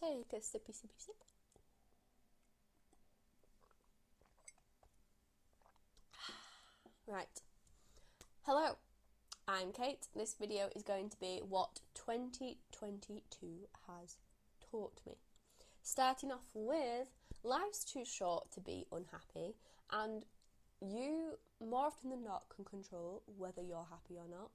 Take a sippy, sippy, sip. Right. Hello, I'm Kate. This video is going to be what 2022 has taught me. Starting off with, life's too short to be unhappy, and you, more often than not, can control whether you're happy or not.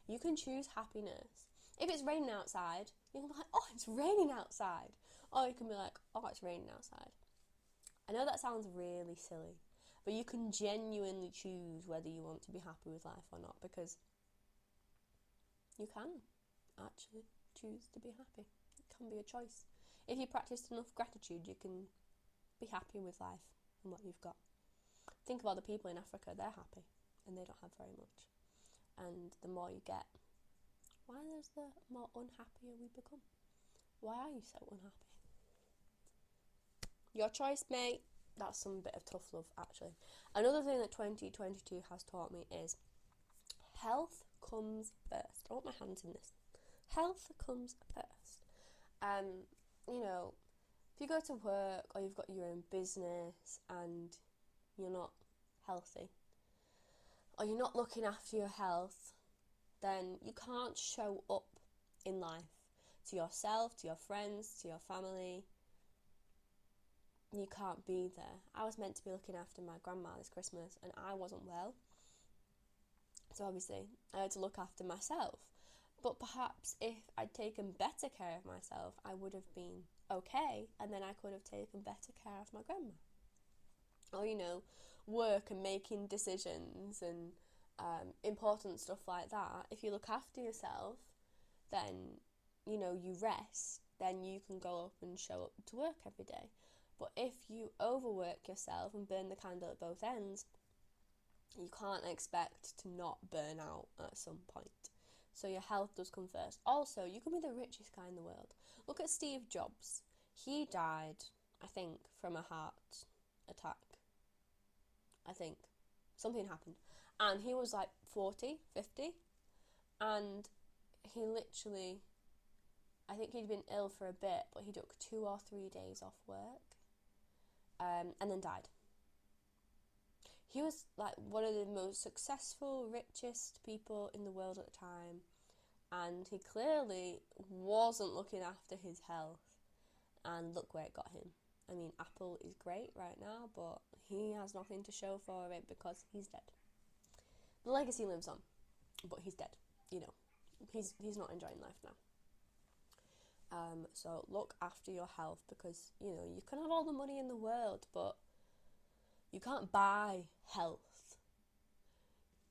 You can choose happiness. If it's raining outside, you can be like, oh, it's raining outside. Or you can be like, oh, it's raining outside. I know that sounds really silly, but you can genuinely choose whether you want to be happy with life or not, because you can actually choose to be happy. It can be a choice. If you practice enough gratitude, you can be happy with life and what you've got. Think of all the people in Africa, they're happy and they don't have very much. And the more you get, why is the more unhappier we become? Why are you so unhappy? Your choice, mate. That's some bit of tough love, actually. Another thing that 2022 has taught me is health comes first. I want my hands in this. Health comes first. You know, if you go to work or you've got your own business and you're not healthy, or you're not looking after your health, then you can't show up in life to yourself, to your friends, to your family. You can't be there. I was meant to be looking after my grandma this Christmas and I wasn't well. So obviously I had to look after myself. But perhaps if I'd taken better care of myself, I would have been okay, and then I could have taken better care of my grandma. Or, you know, work and making decisions and important stuff like that. If you look after yourself, then, you know, you rest, then you can go up and show up to work every day. But if you overwork yourself and burn the candle at both ends, you can't expect to not burn out at some point. So your health does come first. Also, you can be the richest guy in the world. Look at Steve Jobs. He died, I think, from a heart attack. I think. Something happened. And he was like 40, 50. And he literally, I think he'd been ill for a bit, but he took 2 or 3 days off work. And then died. He was like one of the most successful, richest people in the world at the time, and he clearly wasn't looking after his health, and look where it got him. I mean, Apple is great right now, but he has nothing to show for it because he's dead. The legacy lives on, but he's dead, you know. He's not enjoying life now. So look after your health, because, you know, you can have all the money in the world, but you can't buy health.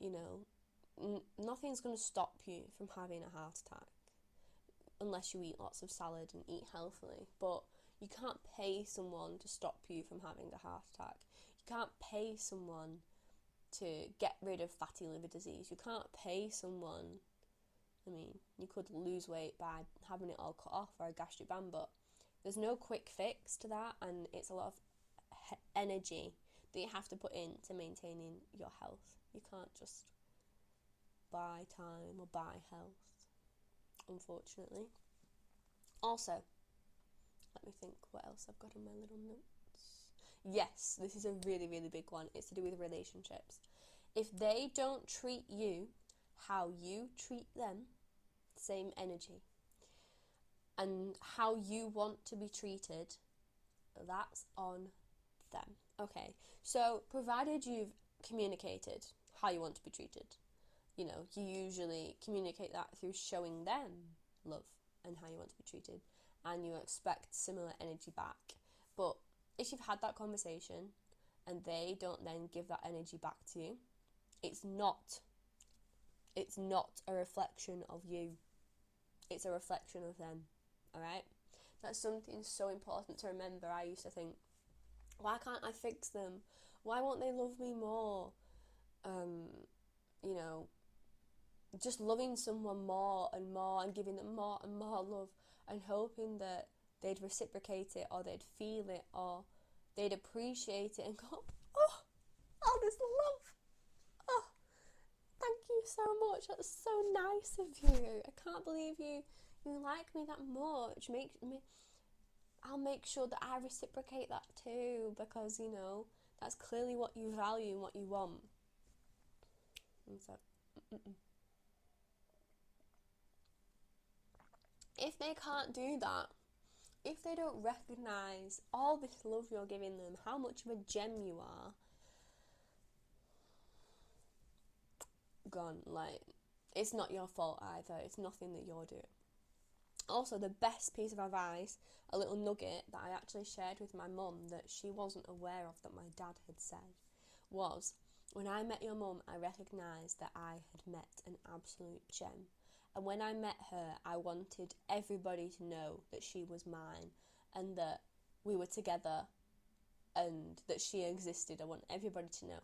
You know, nothing's going to stop you from having a heart attack unless you eat lots of salad and eat healthily. But you can't pay someone to stop you from having a heart attack. You can't pay someone to get rid of fatty liver disease. You can't pay someone. I mean, you could lose weight by having it all cut off or a gastric band, but there's no quick fix to that, and it's a lot of energy that you have to put into maintaining your health. You can't just buy time or buy health, unfortunately. Also, let me think what else I've got in my little notes. Yes, this is a really, really big one. It's to do with relationships. If they don't treat you how you treat them, same energy, and how you want to be treated, that's on them. Okay, so provided you've communicated how you want to be treated, you know, you usually communicate that through showing them love and how you want to be treated, and you expect similar energy back. But if you've had that conversation and they don't then give that energy back to you, it's not a reflection of you. It's a reflection of them. Alright? That's something so important to remember. I used to think, why can't I fix them? Why won't they love me more? You know, just loving someone more and giving them more and more love and hoping that they'd reciprocate it or they'd feel it or they'd appreciate it and go, oh, all this love. Oh, thank you so much. That's so nice of you. I can't believe you like me that much. I'll make sure that I reciprocate that too, because, that's clearly what you value and what you want. And so, if they can't do that, if they don't recognise all this love you're giving them, how much of a gem you are, gone. Like, it's not your fault either. It's nothing that you're doing. Also, the best piece of advice, a little nugget that I actually shared with my mum that she wasn't aware of that my dad had said, was, when I met your mum, I recognised that I had met an absolute gem. And when I met her, I wanted everybody to know that she was mine and that we were together and that she existed. I want everybody to know.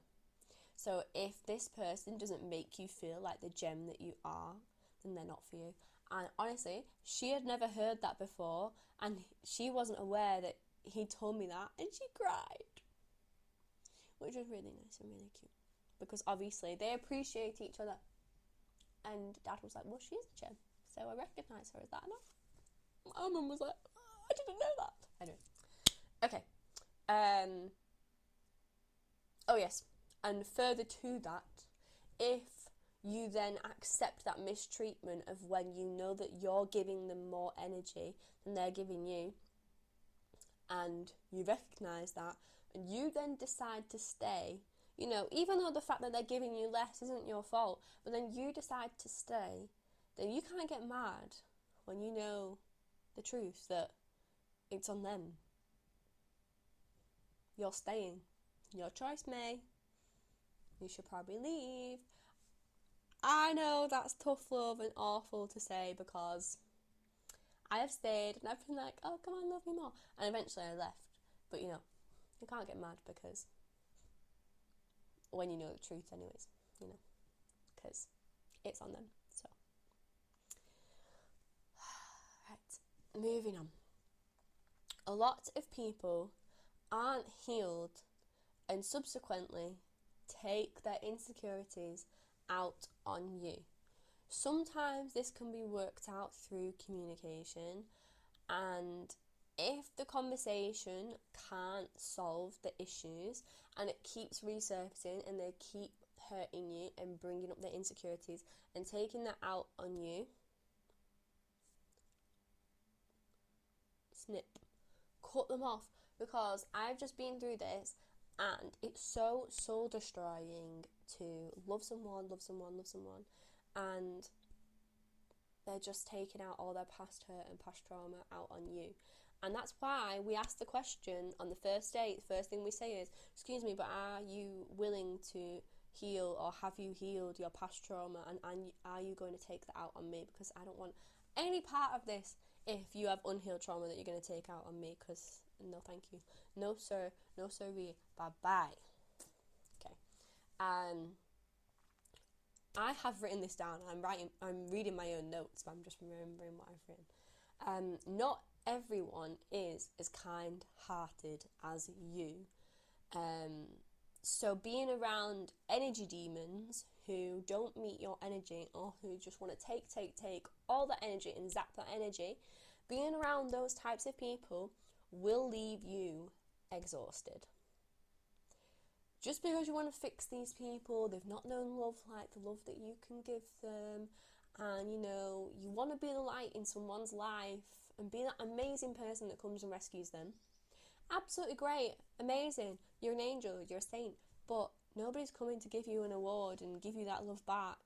So if this person doesn't make you feel like the gem that you are, then they're not for you. And honestly, she had never heard that before, and she wasn't aware that he told me that, and she cried, which was really nice and really cute, because obviously they appreciate each other. And Dad was like, well, she's a gem, so I recognise her. Is that enough? My mum was like, oh, I didn't know that. Anyway, okay. Oh yes, and further to that, if you then accept that mistreatment of when you know that you're giving them more energy than they're giving you, and you recognise that, and you then decide to stay, even though the fact that they're giving you less isn't your fault, but then you decide to stay, then you can't get mad when you know the truth that it's on them. You're staying. Your choice, May. You should probably leave. I know that's tough love and awful to say, because I have stayed and I've been like, oh, come on, love me more. And eventually I left. But, you can't get mad, because when you know the truth anyways, because it's on them. So, right, moving on. A lot of people aren't healed and subsequently take their insecurities out on you. Sometimes this can be worked out through communication, and if the conversation can't solve the issues and it keeps resurfacing and they keep hurting you and bringing up their insecurities and taking that out on you, snip, cut them off, because I've just been through this and it's so soul destroying to love someone, and they're just taking out all their past hurt and past trauma out on you. And that's why we ask the question on the first date. The first thing we say is, excuse me, but are you willing to heal, or have you healed your past trauma, and are you going to take that out on me? Because I don't want any part of this if you have unhealed trauma that you're going to take out on me, because no thank you. No sir, no sirree, bye-bye. Okay. I have written this down. I'm reading my own notes, but I'm just remembering what I've written. Not everyone is as kind-hearted as you. So being around energy demons who don't meet your energy, or who just want to take all that energy and zap that energy, being around those types of people will leave you exhausted. Just because you want to fix these people, they've not known love like the love that you can give them, and you want to be the light in someone's life and be that amazing person that comes and rescues them. Absolutely great, amazing, you're an angel, you're a saint, but nobody's coming to give you an award and give you that love back.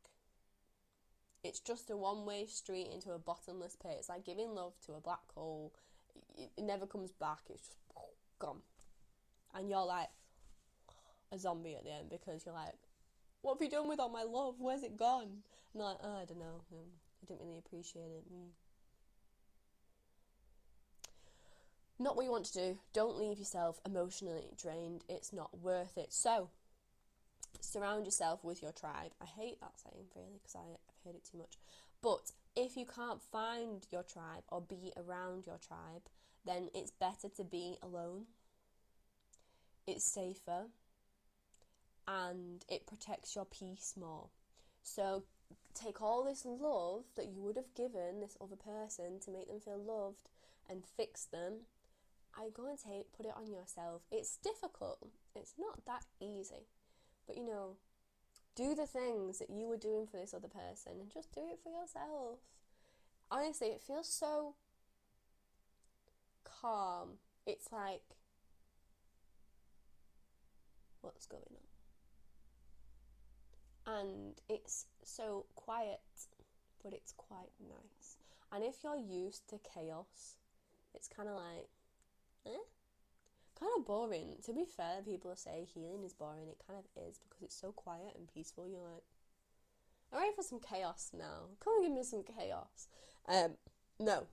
It's just a one-way street into a bottomless pit. It's like giving love to a black hole. It never comes back, it's just gone. And you're like a zombie at the end, because you're like, what have you done with all my love? Where's it gone? And they're like, oh, I don't know, I didn't really appreciate it. Not what you want to do. Don't leave yourself emotionally drained. It's not worth it. So, surround yourself with your tribe. I hate that saying, really, because I've heard it too much. But if you can't find your tribe or be around your tribe, then it's better to be alone. It's safer, and it protects your peace more. So take all this love that you would have given this other person to make them feel loved and fix them, I go and put it on yourself. It's difficult. It's not that easy. But you know, do the things that you were doing for this other person and just do it for yourself. Honestly, it feels so calm. It's like, what's going on? And it's so quiet, but it's quite nice. And if you're used to chaos, it's kind of like, kind of boring. To be fair, people say healing is boring. It kind of is, because it's so quiet and peaceful. You're like, I'm ready for some chaos now. Come and give me some chaos. No,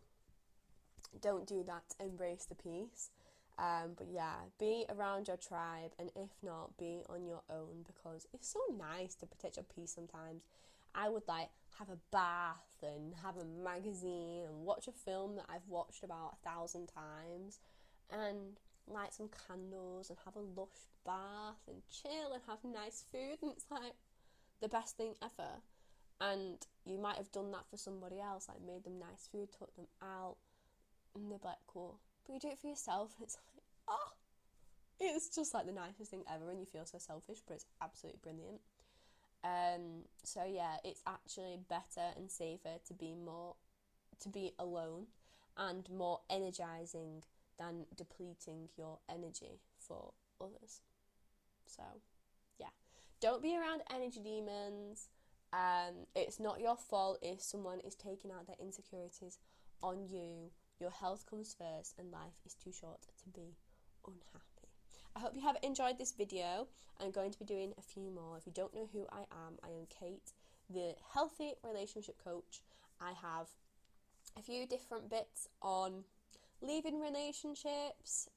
don't do that. Embrace the peace. But yeah, be around your tribe, and if not, be on your own, because it's so nice to protect your peace sometimes. I would like have a bath and have a magazine and watch a film that I've watched about 1,000 times, and light some candles and have a lush bath and chill and have nice food, and it's like the best thing ever. And you might have done that for somebody else, like made them nice food, took them out, and they're like, cool. But you do it for yourself, and it's like, oh, it's just like the nicest thing ever, and you feel so selfish, but it's absolutely brilliant. So yeah, it's actually better and safer to be alone and more energizing than depleting your energy for others. So yeah, don't be around energy demons. It's not your fault if someone is taking out their insecurities on you. Your health comes first, and life is too short to be unhappy. I hope you have enjoyed this video. I'm going to be doing a few more. If you don't know who I am Kate, the healthy relationship coach. I have a few different bits on leaving relationships,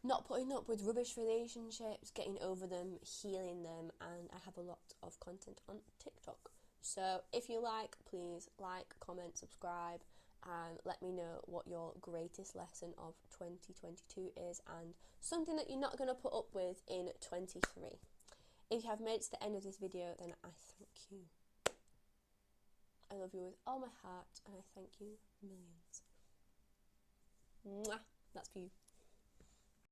not putting up with rubbish relationships, getting over them, healing them, and I have a lot of content on TikTok. So if you like, please like, comment, subscribe, and let me know what your greatest lesson of 2022 is, and something that you're not going to put up with in 23. If you have made it to the end of this video, then I thank you. I love you with all my heart, and I thank you millions. Mwah! That's for you.